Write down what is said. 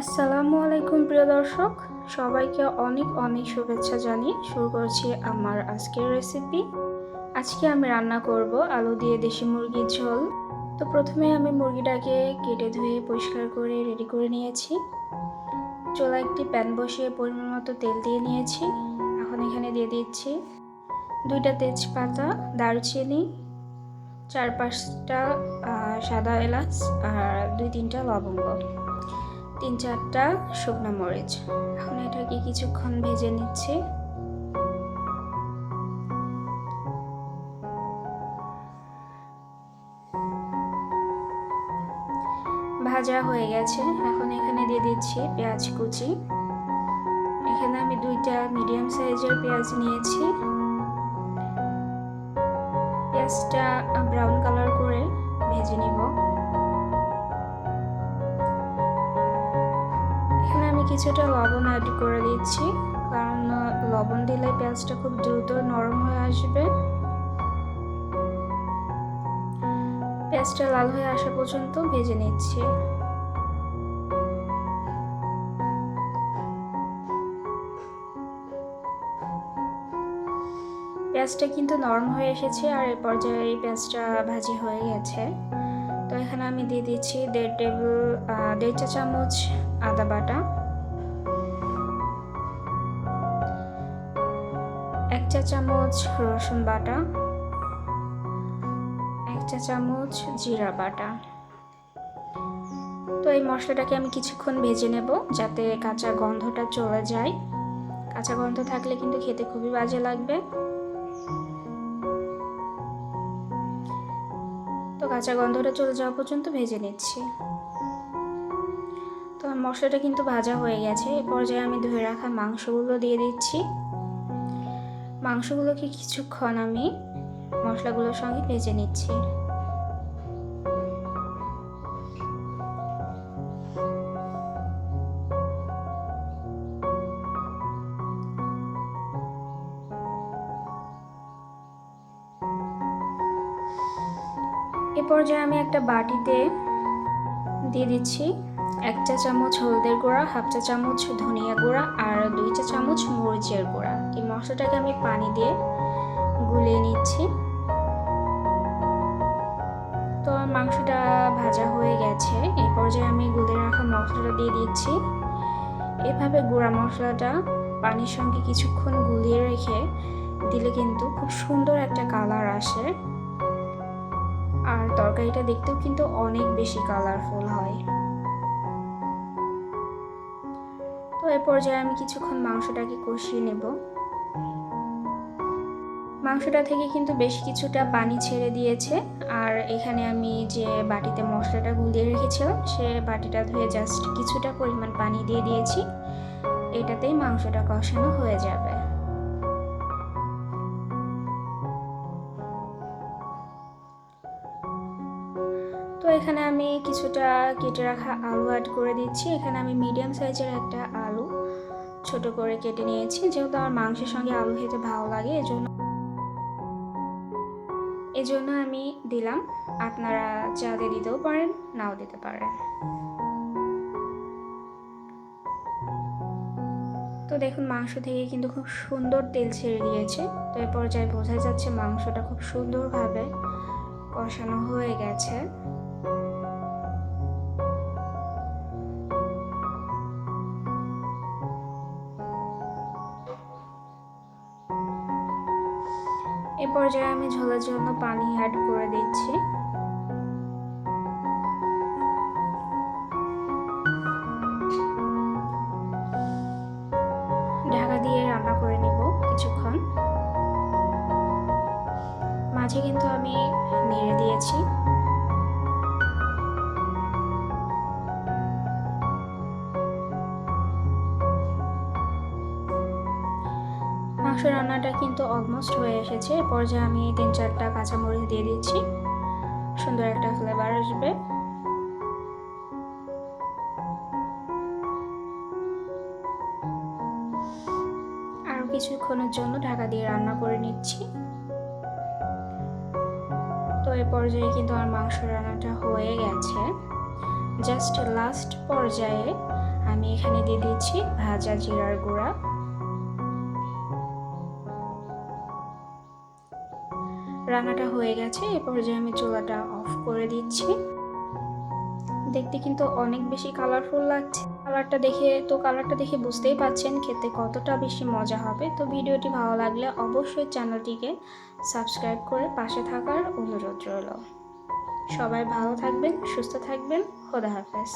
আসসালামু আলাইকুম প্রিয় দর্শক, সবাইকে অনেক অনেক শুভেচ্ছা জানিয়ে শুরু করছি আমার আজকের রেসিপি। আজকে আমি রান্না করব আলু দিয়ে দেশি মুরগির ঝোল। তো প্রথমে আমি মুরগিটাকে কেটে ধুয়ে পরিষ্কার করে রেডি করে নিয়েছি। চুলায় একটি প্যান বসিয়ে পরিমাণ মতো তেল দিয়ে নিয়েছি। এখন এখানে দিয়ে দিচ্ছি 2টা তেজপাতা, দারুচিনি, 4-5টা সাদা এলাচ আর 2-3টা লবঙ্গ, 3-4টা শুকনো মরিচ। এখন এটাকে কিছুক্ষণ ভেজে নিচ্ছি। ভাজা হয়ে গেছে। এখন এখানে দিয়ে দিচ্ছি পেঁয়াজ কুচি। এখানে আমি 2টা মিডিয়াম সাইজের পেঁয়াজ নিয়েছি। পেঁয়াজটা ব্রাউন কালার করে ভেজে নিব। এখানে আমি কিছুটা লবণ অ্যাড করে দিচ্ছি, কারণ লবণ দিলে পেঁয়াজটা খুব দ্রুত নরম হয়ে আসবে। পেঁয়াজটা লাল হয়ে আসা পর্যন্ত ভেজে নিচ্ছি। পেঁয়াজটা কিন্তু নরম হয়ে এসেছে আর এই পর্যায়ে এই পেঁয়াজটা ভাজি হয়ে গেছে। তো এখানে আমি দিয়ে দিচ্ছি 1.5 চা চামচ আদা বাটা, 1 চা চামচ রসুন বাটা, 1 চা চামচ জিরা বাটা। তো এই মশলাটাকে আমি কিছুক্ষণ ভেজে নেব যাতে কাঁচা গন্ধটা চলে যায়। কাঁচা গন্ধ থাকলে কিন্তু খেতে খুবই বাজে লাগবে। তো কাঁচা গন্ধটা চলে যাওয়া পর্যন্ত ভেজে নিচ্ছি। তো মশলাটা কিন্তু ভাজা হয়ে গেছে। এই পর্যায়ে আমি ধুয়ে রাখা মাংসগুলো দিয়ে দিচ্ছি। মাংসগুলোকে কিছুক্ষণ আমি মশলাগুলোর সঙ্গে ভেজে নিচ্ছি। এ পর্যায়ে আমি একটা বাটিতে দিয়ে দিচ্ছি 1 চা চামচ হলদের গুঁড়া, 1/2 চা চামচ ধনিয়া গুঁড়া আর 2 চা চামচ মরিচের গুঁড়া। এই মশলাটাকে আমি পানি দিয়ে গুলিয়ে নিচ্ছি। তো মাংসটা ভাজা হয়ে গেছে। এই পর্যায়ে আমি গুলিয়ে রাখা মশলাটা দিয়ে দিচ্ছি। এভাবে গুঁড়া মশলাটা পানির সঙ্গে কিছুক্ষণ গুলিয়ে রেখে দিলে কিন্তু খুব সুন্দর একটা কালার আসে, আর তরকারিটা দেখতেও কিন্তু অনেক বেশি কালারফুল হয়। তো এই পর্যায়ে আমি কিছুক্ষণ মাংসটাকে কষিয়ে নেব। মাংসটা থেকে কিন্তু বেশ কিছুটা পানি ছেড়ে দিয়েছে, আর এখানে আমি যে বাটিতে মশলাটা গুলিয়ে রেখেছিলাম সে বাটিটা ধুয়ে জাস্ট কিছুটা পরিমাণ পানি দিয়ে দিয়েছি। এটাতেই মাংসটা কষানো হয়ে যাবে। তো এখানে আমি কিছুটা কেটে রাখা আলু অ্যাড করে দিচ্ছি। এখানে আমি মিডিয়াম সাইজের একটা আলু ছোট করে কেটে নিয়েছি, যেহেতু আমার মাংসের সঙ্গে আলু খেতে ভালো লাগে এজন্য আমি দিলাম। আপনারা চাইলে দিতেও পারেন, নাও দিতে পারেন। তো দেখুন মাংস থেকে কিন্তু খুব সুন্দর তেল ছেড়ে দিয়েছে। তো এই পর্যায়ে বোঝা যাচ্ছে মাংসটা খুব সুন্দরভাবে কষানো হয়ে গেছে। এই পর্যায়ে আমি ঝোলের জন্য পানি অ্যাড করে দিচ্ছি। ঢাকা দিয়ে রান্না করে নিব কিছুক্ষণ। মাঝে কিন্তু আমি নেড়ে দিয়েছি। মাংস রান্নাটা কিন্তু অলমোস্ট হয়ে এসেছে। এ পর্যায়ে আমি 3-4টা কাঁচামরিচ দিয়ে দিচ্ছি, সুন্দর একটা ফ্লেভার আসবে। আরও কিছুক্ষণের জন্য ঢাকা দিয়ে রান্না করে নিচ্ছি। তো এই পর্যায়ে কিন্তু আমার মাংস রান্নাটা হয়ে গেছে। জাস্ট লাস্ট পর্যায়ে আমি এখানে দিয়ে দিচ্ছি ভাজা জিরার গুঁড়া। রান্নাটা হয়ে গেছে, এ পর্যায়ে আমি চুলাটা অফ করে দিচ্ছি। দেখতে কিন্তু অনেক বেশি কালারফুল লাগছে। কালারটা দেখে বুঝতেই পাচ্ছেন খেতে কতটা বেশি মজা হবে। তো ভিডিওটি ভালো লাগলে অবশ্যই চ্যানেলটিকে সাবস্ক্রাইব করে পাশে থাকার অনুরোধ রইল। সবাই ভালো থাকবেন, সুস্থ থাকবেন। খোদা হাফেজ।